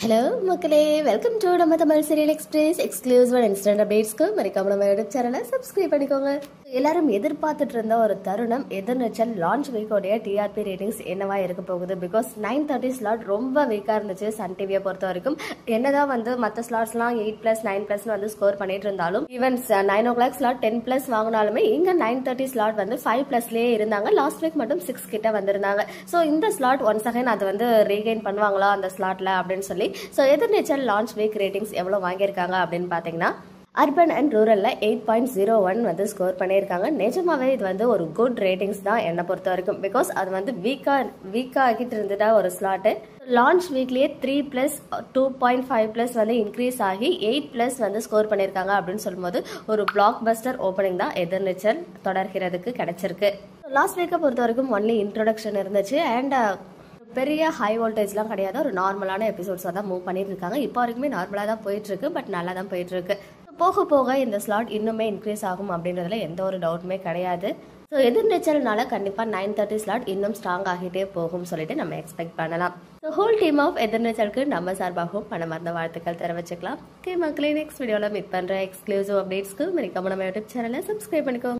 Hello மக்களே, welcome to நம்ம Tamil serial express exclusive and instant அப்டேட்ஸ்க்கு மறக்காம நம்ம யூடியூப் சேனலை சப்ஸ்கிரைப் பண்ணிக்கோங்க. எல்லாரும் எதிர்பார்த்துட்டு இருந்த ஒரு தருணம் எதிர்நீச்சல் லான்ச் வீக்கோடைய டிஆர்பி ரேட்டிங்ஸ் என்னவா இருக்க போகுது. பிகாஸ் 9:30 ஸ்லாட் ரொம்ப வீக்காக இருந்துச்சு சன் டிவியை பொறுத்த வரைக்கும். என்னதான் மற்ற ஸ்லாட்ஸ்லாம் 8+, 9+ ஸ்கோர் பண்ணிட்டு இருந்தாலும் ஈவன் 9 o'clock ஸ்லாட் 10+ வாங்கினாலுமே இங்க 9:30 ஸ்லாட் 5+லயே இருந்தாங்க. லாஸ்ட் வீக் மட்டும் 6 கிட்ட வந்திருந்தாங்க. ஸோ இந்த ஸ்லாட் ஒன்ஸ் அகைன் அது ரீகெயின் பண்ணுவாங்களா அந்த ஸ்லாட்ல அப்படின்னு சொல்லி. ஸோ எதிர்நீச்சல் லான்ச் வீக் ரேட்டிங்ஸ் எவ்வளோ வாங்கியிருக்காங்க அப்படின்னு பார்த்தீங்கன்னா அர்பன் அண்ட் ரூரல்ல 8.01 ஸ்கோர் பண்ணியிருக்காங்க. நிஜமாவே இது ஒரு குட் ரேட்டிங்ஸ் தான் என்னை பொறுத்த வரைக்கும். பிகாஸ் அது வீக்கா ஆகிட்டு இருந்துட்டா ஒரு ஸ்லாட்டு லான்ச் வீக்லயே 3+, 2.5+ இன்க்ரீஸ் ஆகி 8+ ஸ்கோர் பண்ணியிருக்காங்க அப்படின்னு சொல்லும்போது ஒரு பிளாக் பஸ்டர் ஓப்பனிங் தான் எதிர்நீச்சல் தொடர்கிறதுக்கு கிடைச்சிருக்கு. லாஸ்ட் வீக்கை பொறுத்த வரைக்கும் ஒன்லி இன்ட்ரோடக்ஷன் இருந்துச்சு அண்ட் பெரிய ஹை வோல்டேஜ்லாம் கிடையாது. ஒரு நார்மலான எபிசோட்ஸாக தான் மூவ் பண்ணிட்டு இருக்காங்க. இப்போ வரைக்குமே நார்மலாக தான் போயிட்டு இருக்கு. பட் நல்லா தான் போயிட்டு இருக்கு. போக போக இந்த ஸ்லாட் இன்னுமே இன்க்ரீஸ் ஆகும் அப்படின்றதுல எந்த ஒரு டவுட்டுமே கிடையாது. ஸோ எதிர்நீச்சல்னால கண்டிப்பாக 9:30 ஸ்லாட் இன்னும் ஸ்ட்ராங் ஆகிட்டே போகும் சொல்லிட்டு நம்ம எக்ஸ்பெக்ட் பண்ணலாம். ஸோ ஹோல் டீம் ஆஃப் எதிர்நீச்சலுக்கு நம்ம சார்பாகவும் மனமார்ந்த வாழ்த்துக்கள் தெரிவிச்சுக்கலாம். ஓகே மக்களே, நெக்ஸ்ட் வீடியோவில் மீட் பண்ணுற எக்ஸ்க்ளூசிவ் அப்டேட்ஸ்க்கு மறக்காம நம்ம யூடியூப் சேனலை சப்ஸ்கிரைப் பண்ணிக்கோங்க.